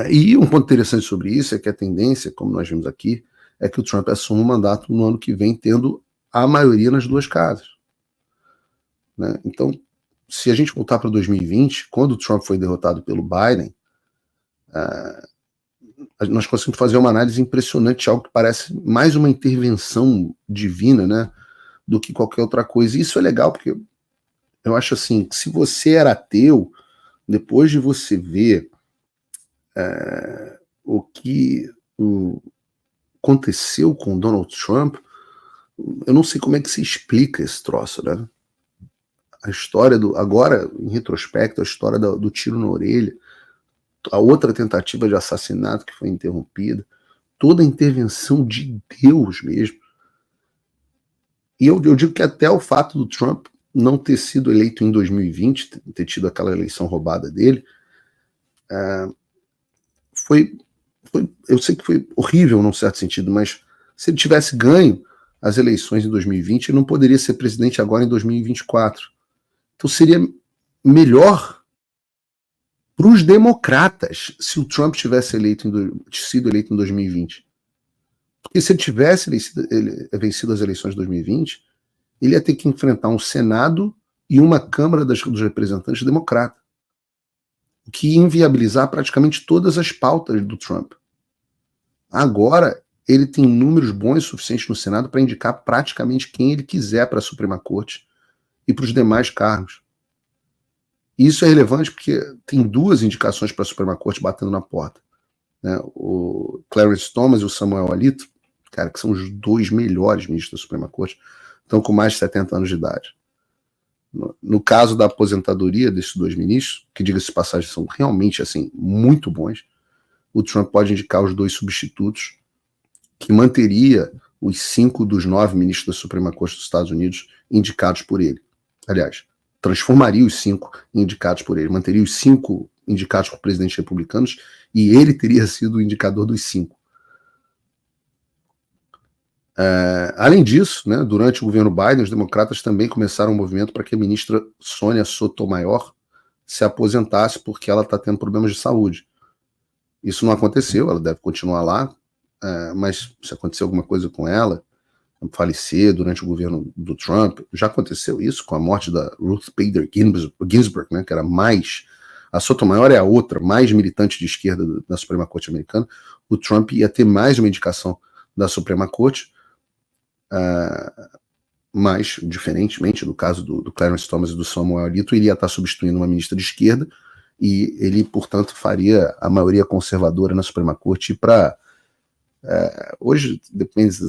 E um ponto interessante sobre isso é que a tendência, como nós vimos aqui, é que o Trump assuma o mandato no ano que vem, tendo a maioria nas duas casas. Né? Então, se a gente voltar para 2020, quando o Trump foi derrotado pelo Biden, nós conseguimos fazer uma análise impressionante, algo que parece mais uma intervenção divina, né, do que qualquer outra coisa. E isso é legal, porque eu acho assim, que se você era ateu, depois de você ver o que aconteceu com Donald Trump, eu não sei como é que se explica esse troço, né? A história agora, em retrospecto, a história do tiro na orelha, a outra tentativa de assassinato que foi interrompida, toda a intervenção de Deus mesmo. E eu digo que até o fato do Trump não ter sido eleito em 2020, ter tido aquela eleição roubada dele, eu sei que foi horrível num certo sentido, mas se ele tivesse ganho as eleições em 2020, ele não poderia ser presidente agora em 2024. Então seria melhor para os democratas se o Trump tivesse sido eleito em 2020. Porque se ele tivesse vencido as eleições de 2020, ele ia ter que enfrentar um Senado e uma Câmara dos Representantes democrata, o que ia inviabilizar praticamente todas as pautas do Trump. Agora, ele tem números bons o suficiente no Senado para indicar praticamente quem ele quiser para a Suprema Corte e para os demais cargos. E isso é relevante porque tem duas indicações para a Suprema Corte batendo na porta. Né? O Clarence Thomas e o Samuel Alito, cara, que são os dois melhores ministros da Suprema Corte, estão com mais de 70 anos de idade. No caso da aposentadoria desses dois ministros, que diga-se de passagem são realmente assim, muito bons, o Trump pode indicar os dois substitutos, que manteria os 5 dos 9 ministros da Suprema Corte dos Estados Unidos indicados por ele. Aliás, transformaria os 5 indicados por ele, manteria os 5 indicados por presidentes republicanos e ele teria sido o indicador dos 5. Além disso, né, durante o governo Biden, os democratas também começaram um movimento para que a ministra Sonia Sotomayor se aposentasse porque ela está tendo problemas de saúde. Isso não aconteceu, ela deve continuar lá, mas se acontecer alguma coisa com ela, falecer durante o governo do Trump, já aconteceu isso com a morte da Ruth Bader Ginsburg, né, que era mais... A Sotomayor é a outra, mais militante de esquerda da Suprema Corte americana. O Trump ia ter mais uma indicação da Suprema Corte, mas, diferentemente do caso do Clarence Thomas e do Samuel Alito, ele ia estar substituindo uma ministra de esquerda e ele, portanto, faria a maioria conservadora na Suprema Corte para... hoje, depende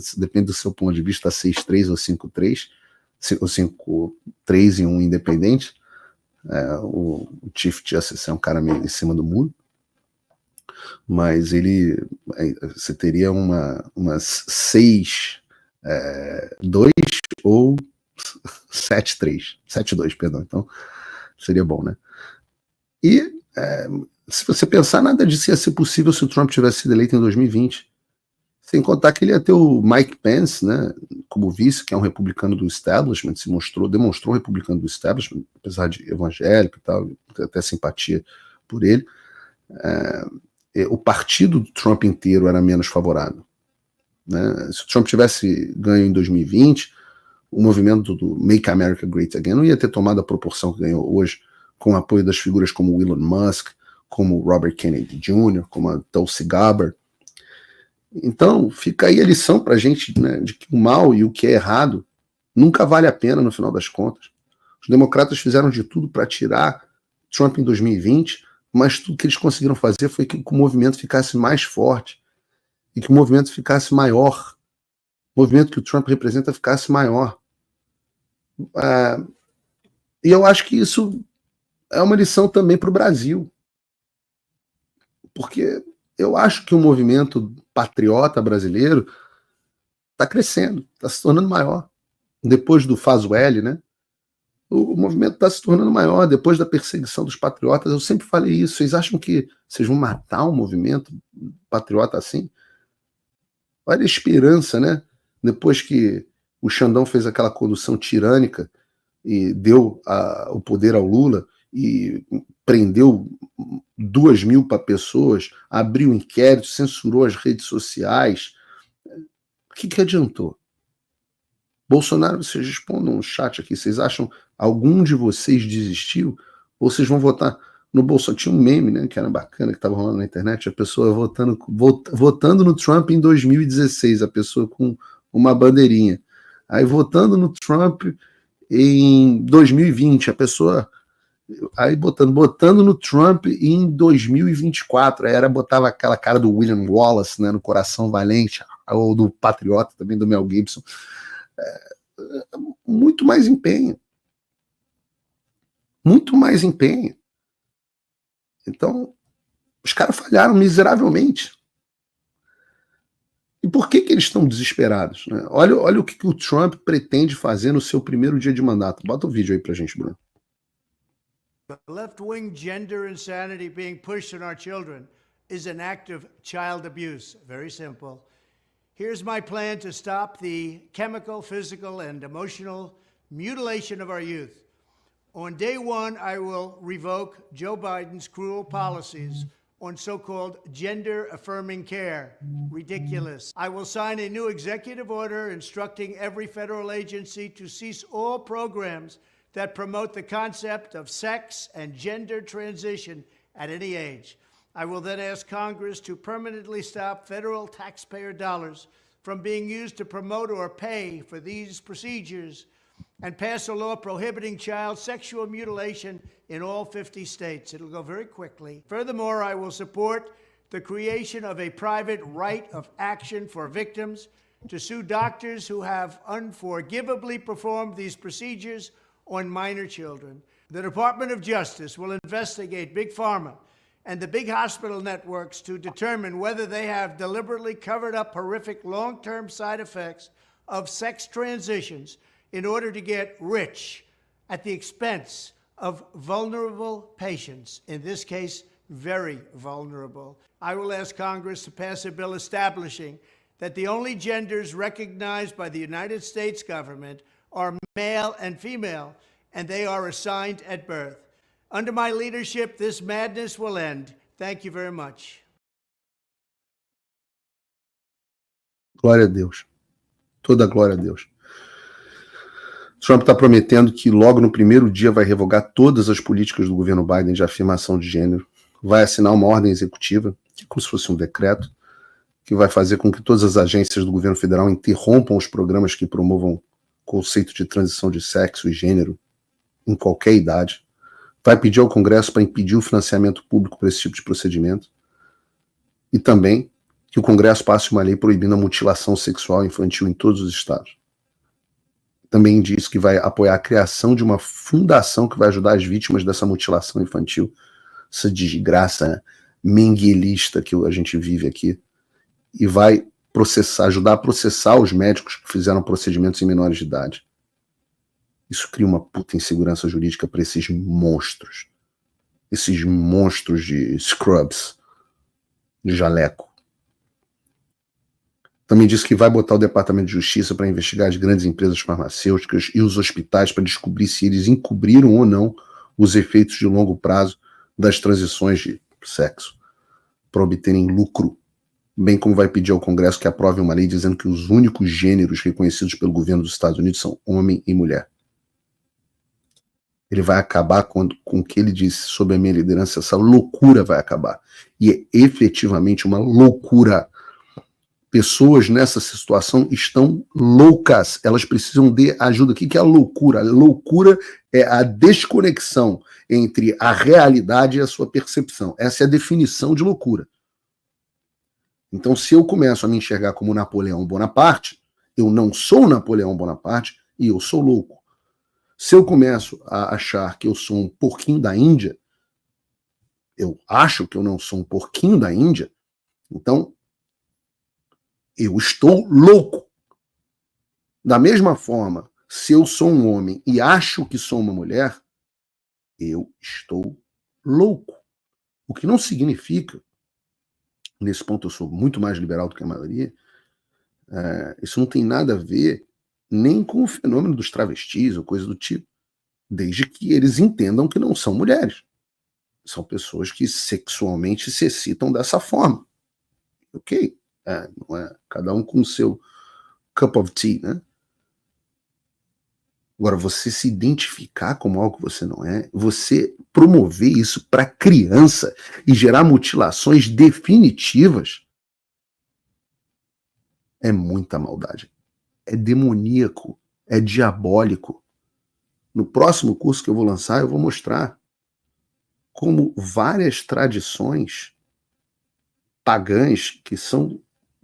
do seu ponto de vista, 6-3 ou 5-3, ou 5-3 e um independente. O Chief Justice é um cara meio em cima do muro, mas você teria umas 6-2 ou 7-2, perdão. Então, seria bom, né? E se você pensar, nada disso ia ser possível se o Trump tivesse sido eleito em 2020. Sem contar que ele ia ter o Mike Pence, né, como vice, que é um republicano do establishment, demonstrou um republicano do establishment, apesar de evangélico e tal, até simpatia por ele. O partido do Trump inteiro era menos favorável. Né? Se o Trump tivesse ganho em 2020, o movimento do Make America Great Again não ia ter tomado a proporção que ganhou hoje, com o apoio das figuras como Elon Musk, como Robert Kennedy Jr., como a Tulsi Gabbard. Então, fica aí a lição para a gente, né, de que o mal e o que é errado nunca vale a pena no final das contas. Os democratas fizeram de tudo para tirar Trump em 2020, mas tudo que eles conseguiram fazer foi que o movimento ficasse mais forte e que o movimento ficasse maior. O movimento que o Trump representa ficasse maior. E eu acho que isso é uma lição também para o Brasil. Porque eu acho que o movimento patriota brasileiro está crescendo, está se tornando maior. Depois do Fazueli, né? O movimento está se tornando maior. Depois da perseguição dos patriotas, eu sempre falei isso. Vocês acham que vocês vão matar um movimento patriota assim? Olha a esperança, né? Depois que o Xandão fez aquela condução tirânica e deu o poder ao Lula, e prendeu 2.000 pessoas, abriu inquérito, censurou as redes sociais. O que adiantou? Bolsonaro, vocês respondam no chat aqui, vocês acham algum de vocês desistiu? Ou vocês vão votar no Bolsonaro? Tinha um meme, né, que era bacana, que estava rolando na internet, a pessoa votando no Trump em 2016, a pessoa com uma bandeirinha. Aí votando no Trump em 2020, a pessoa... Aí botando no Trump em 2024, aí botava aquela cara do William Wallace, né, no Coração Valente, ou do Patriota também, do Mel Gibson. Muito mais empenho. Muito mais empenho. Então, os caras falharam miseravelmente. E por que eles estão desesperados? Né? Olha o que o Trump pretende fazer no seu primeiro dia de mandato. Bota o vídeo aí pra gente, Bruno. The left-wing gender insanity being pushed on our children is an act of child abuse. Very simple. Here's my plan to stop the chemical, physical, and emotional mutilation of our youth. On day one, I will revoke Joe Biden's cruel policies on so-called gender-affirming care. Ridiculous. I will sign a new executive order instructing every federal agency to cease all programs that promote the concept of sex and gender transition at any age. I will then ask Congress to permanently stop federal taxpayer dollars from being used to promote or pay for these procedures and pass a law prohibiting child sexual mutilation in all 50 states. It'll go very quickly. Furthermore, I will support the creation of a private right of action for victims to sue doctors who have unforgivably performed these procedures on minor children. The Department of Justice will investigate Big Pharma and the big hospital networks to determine whether they have deliberately covered up horrific long-term side effects of sex transitions in order to get rich at the expense of vulnerable patients, in this case, very vulnerable. I will ask Congress to pass a bill establishing that the only genders recognized by the United States government are male and female, and they are assigned at birth. Under my leadership, this madness will end. Thank you very much. Glória a Deus. Toda glória a Deus. Trump está prometendo que logo no primeiro dia vai revogar todas as políticas do governo Biden de afirmação de gênero, vai assinar uma ordem executiva, que é como se fosse um decreto, que vai fazer com que todas as agências do governo federal interrompam os programas que promovam conceito de transição de sexo e gênero em qualquer idade, vai pedir ao Congresso para impedir o financiamento público para esse tipo de procedimento e também que o Congresso passe uma lei proibindo a mutilação sexual infantil em todos os estados. Também diz que vai apoiar a criação de uma fundação que vai ajudar as vítimas dessa mutilação infantil, essa desgraça menguelista que a gente vive aqui, e vai ajudar a processar os médicos que fizeram procedimentos em menores de idade. Isso cria uma puta insegurança jurídica para esses monstros de scrubs, de jaleco. Também disse que vai botar o Departamento de Justiça para investigar as grandes empresas farmacêuticas e os hospitais para descobrir se eles encobriram ou não os efeitos de longo prazo das transições de sexo para obterem lucro, bem como vai pedir ao Congresso que aprove uma lei dizendo que os únicos gêneros reconhecidos pelo governo dos Estados Unidos são homem e mulher. Ele vai acabar com o que ele disse sobre a minha liderança, essa loucura vai acabar. E é efetivamente uma loucura. Pessoas nessa situação estão loucas, elas precisam de ajuda. O que é a loucura? A loucura é a desconexão entre a realidade e a sua percepção. Essa é a definição de loucura. Então, se eu começo a me enxergar como Napoleão Bonaparte, eu não sou Napoleão Bonaparte e eu sou louco. Se eu começo a achar que eu sou um porquinho da Índia, eu acho que eu não sou um porquinho da Índia, então eu estou louco. Da mesma forma, se eu sou um homem e acho que sou uma mulher, eu estou louco. O que não significa, nesse ponto eu sou muito mais liberal do que a maioria, isso não tem nada a ver nem com o fenômeno dos travestis ou coisa do tipo. desde que eles entendam que não são mulheres. São pessoas que sexualmente se excitam dessa forma. Ok? Não é cada um com o seu cup of tea, né? Agora, você se identificar como algo que você não é, você promover isso para criança e gerar mutilações definitivas, é muita maldade. É demoníaco, é diabólico. No próximo curso que eu vou lançar, eu vou mostrar como várias tradições pagãs que são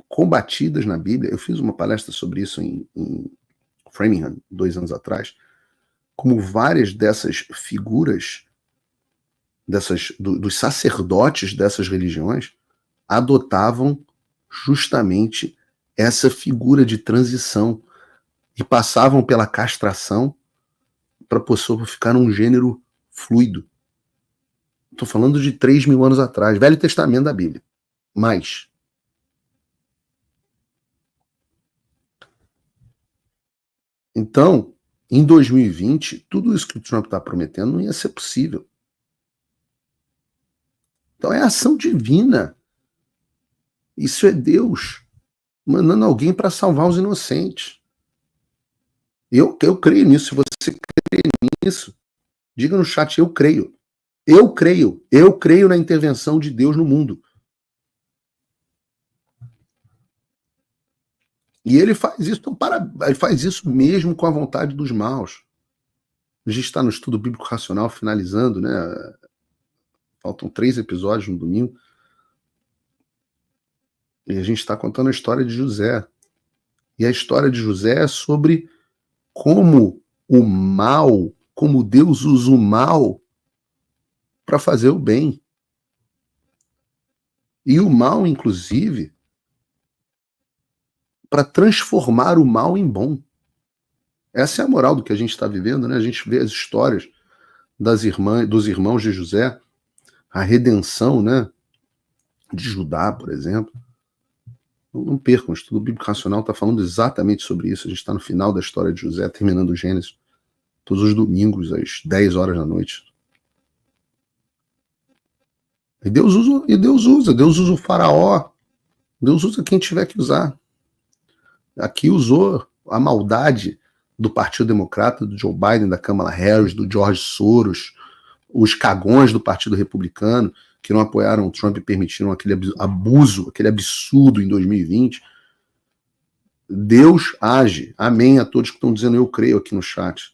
combatidas na Bíblia. Eu fiz uma palestra sobre isso em Framingham, 2 anos atrás, como várias dessas figuras, dos sacerdotes dessas religiões, adotavam justamente essa figura de transição e passavam pela castração para a pessoa ficar num gênero fluido. Estou falando de 3.000 anos atrás, Velho Testamento da Bíblia. Mas então, em 2020, tudo isso que o Trump está prometendo não ia ser possível. Então é ação divina. Isso é Deus mandando alguém para salvar os inocentes. Eu creio nisso. Se você crê nisso, diga no chat, eu creio. Eu creio na intervenção de Deus no mundo. E ele faz isso, ele faz isso mesmo com a vontade dos maus. A gente está no estudo bíblico racional finalizando, né? Faltam 3 episódios no domingo. E a gente está contando a história de José. E a história de José é sobre como o mal, como Deus usa o mal para fazer o bem. E o mal, inclusive, para transformar o mal em bom. Essa é a moral do que a gente está vivendo, né? A gente vê as histórias dos irmãos de José, a redenção, né, de Judá, por exemplo. Não percam, o estudo bíblico racional está falando exatamente sobre isso. A gente está no final da história de José, terminando o Gênesis, todos os domingos, às 10 horas da noite. E Deus usa o faraó, Deus usa quem tiver que usar. Aqui usou a maldade do Partido Democrata, do Joe Biden, da Kamala Harris, do George Soros, os cagões do Partido Republicano, que não apoiaram o Trump e permitiram aquele abuso, aquele absurdo em 2020. Deus age. Amém a todos que estão dizendo eu creio aqui no chat.